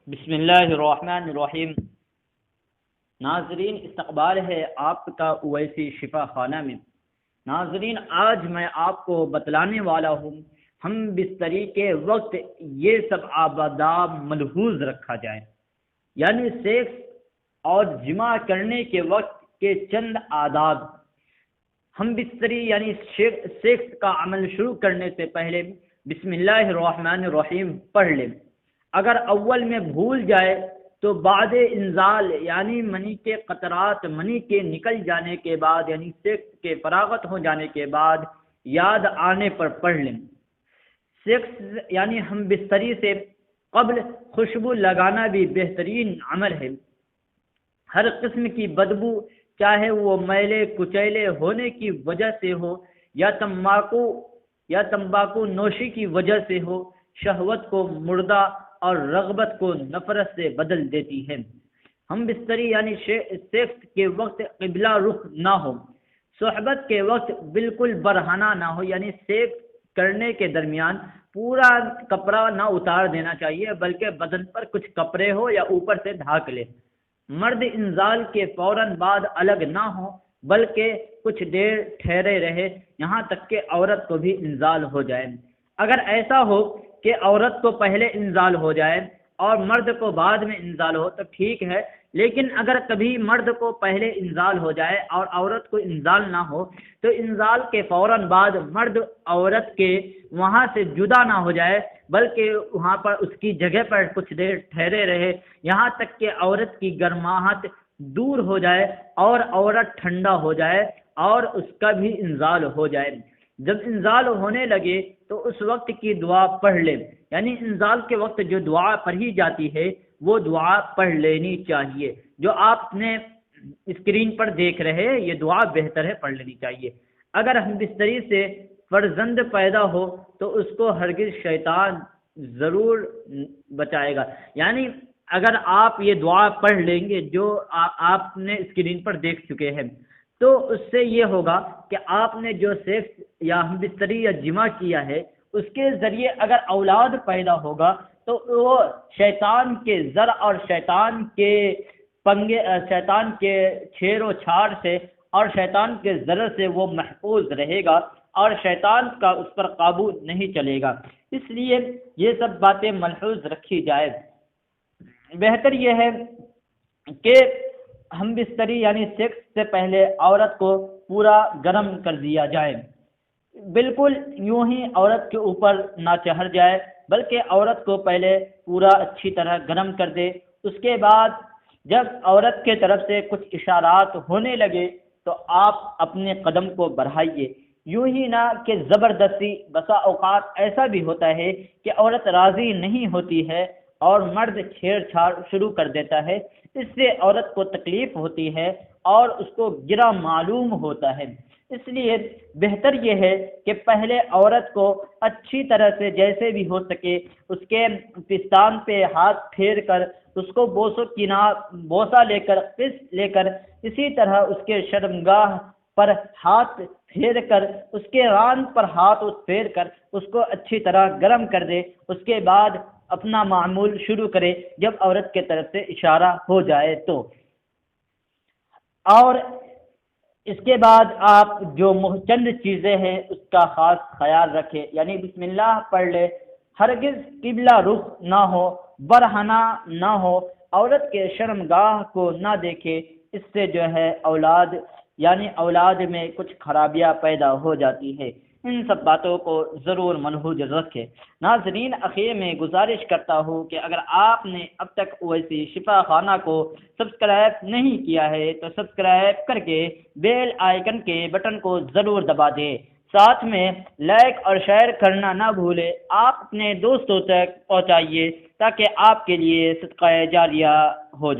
بسم اللہ الرحمن الرحیم۔ ناظرین، استقبال ہے آپ کا اویسی شفا خانہ میں۔ ناظرین، آج میں آپ کو بتلانے والا ہوں ہم بستری کے وقت یہ سب آداب ملحوظ رکھا جائے، یعنی سیکس اور جماع کرنے کے وقت کے چند آداب۔ ہم بستری یعنی سیکس کا عمل شروع کرنے سے پہلے بسم اللہ الرحمن الرحیم پڑھ لیں۔ اگر اول میں بھول جائے تو بعد انزال یعنی منی کے قطرات منی کے نکل جانے کے بعد یعنی سیکس کے فراغت ہو جانے کے بعد یاد آنے پر پڑھ لیں۔ سیکس یعنی ہم بستری سے قبل خوشبو لگانا بھی بہترین عمل ہے۔ ہر قسم کی بدبو، چاہے وہ میلے کچیلے ہونے کی وجہ سے ہو یا تمباکو نوشی کی وجہ سے ہو، شہوت کو مردہ اور رغبت کو نفرت سے بدل دیتی ہے۔ ہم بستری یعنی سیکس کے وقت قبلہ رخ نہ ہو، صحبت کے وقت بالکل برہنہ نہ ہو، یعنی سیکس کرنے کے درمیان پورا کپڑا نہ اتار دینا چاہیے، بلکہ بدن پر کچھ کپڑے ہو یا اوپر سے ڈھانک لے۔ مرد انزال کے فوراً بعد الگ نہ ہو، بلکہ کچھ دیر ٹھہرے رہے یہاں تک کہ عورت کو بھی انزال ہو جائے۔ اگر ایسا ہو کہ عورت کو پہلے انزال ہو جائے اور مرد کو بعد میں انزال ہو تو ٹھیک ہے، لیکن اگر کبھی مرد کو پہلے انزال ہو جائے اور عورت کو انزال نہ ہو تو انزال کے فوراً بعد مرد عورت کے وہاں سے جدا نہ ہو جائے، بلکہ وہاں پر اس کی جگہ پر کچھ دیر ٹھہرے رہے یہاں تک کہ عورت کی گرماہٹ دور ہو جائے اور عورت ٹھنڈا ہو جائے اور اس کا بھی انزال ہو جائے۔ جب انزال ہونے لگے تو اس وقت کی دعا پڑھ لے، یعنی انزال کے وقت جو دعا پڑھی جاتی ہے وہ دعا پڑھ لینی چاہیے۔ جو آپ نے اسکرین پر دیکھ رہے ہیں یہ دعا بہتر ہے پڑھ لینی چاہیے۔ اگر ہم بستری سے فرزند پیدا ہو تو اس کو ہرگز شیطان ضرور بچائے گا، یعنی اگر آپ یہ دعا پڑھ لیں گے جو آپ نے اسکرین پر دیکھ چکے ہیں تو اس سے یہ ہوگا کہ آپ نے جو سیکس یا ہم بستری یا جماع کیا ہے اس کے ذریعے اگر اولاد پیدا ہوگا تو وہ شیطان کے زر اور شیطان کے پنگے، شیطان کے چھیر و چھاڑ سے اور شیطان کے زر سے وہ محفوظ رہے گا اور شیطان کا اس پر قابو نہیں چلے گا۔ اس لیے یہ سب باتیں ملحوظ رکھی جائے۔ بہتر یہ ہے کہ ہم بستری یعنی سیکس سے پہلے عورت کو پورا گرم کر دیا جائے، بالکل یوں ہی عورت کے اوپر نہ چڑھ جائے، بلکہ عورت کو پہلے پورا اچھی طرح گرم کر دے۔ اس کے بعد جب عورت کے طرف سے کچھ اشارات ہونے لگے تو آپ اپنے قدم کو بڑھائیے، یوں ہی نہ کہ زبردستی۔ بسا اوقات ایسا بھی ہوتا ہے کہ عورت راضی نہیں ہوتی ہے اور مرد چھیڑ چھاڑ شروع کر دیتا ہے، اس سے عورت کو تکلیف ہوتی ہے اور اس کو گرا معلوم ہوتا ہے۔ اس لیے بہتر یہ ہے کہ پہلے عورت کو اچھی طرح سے جیسے بھی ہو سکے اس کے پستان پہ ہاتھ پھیر کر اس کو بوسہ لے کر قسط لے کر، اسی طرح اس کے شرمگاہ پر ہاتھ پھیر کر، اس کے ران پر ہاتھ پھیر کر اس کو اچھی طرح گرم کر دے۔ اس کے بعد اپنا معمول شروع کرے جب عورت کے طرف سے اشارہ ہو جائے تو، اور اس کے بعد آپ جو چند چیزیں ہیں اس کا خاص خیال رکھیں، یعنی بسم اللہ پڑھ لے، ہرگز قبلہ رخ نہ ہو، برہنہ نہ ہو، عورت کے شرمگاہ کو نہ دیکھے، اس سے جو ہے اولاد میں کچھ خرابیاں پیدا ہو جاتی ہے۔ ان سب باتوں کو ضرور ملحوظ رکھے۔ ناظرین، اخیر میں گزارش کرتا ہوں کہ اگر آپ نے اب تک اویسی شفا خانہ کو سبسکرائب نہیں کیا ہے تو سبسکرائب کر کے بیل آئیکن کے بٹن کو ضرور دبا دیں، ساتھ میں لائک اور شیئر کرنا نہ بھولیں۔ آپ اپنے دوستوں تک پہنچائیے تاکہ آپ کے لیے صدقہ جاریہ ہو جائے۔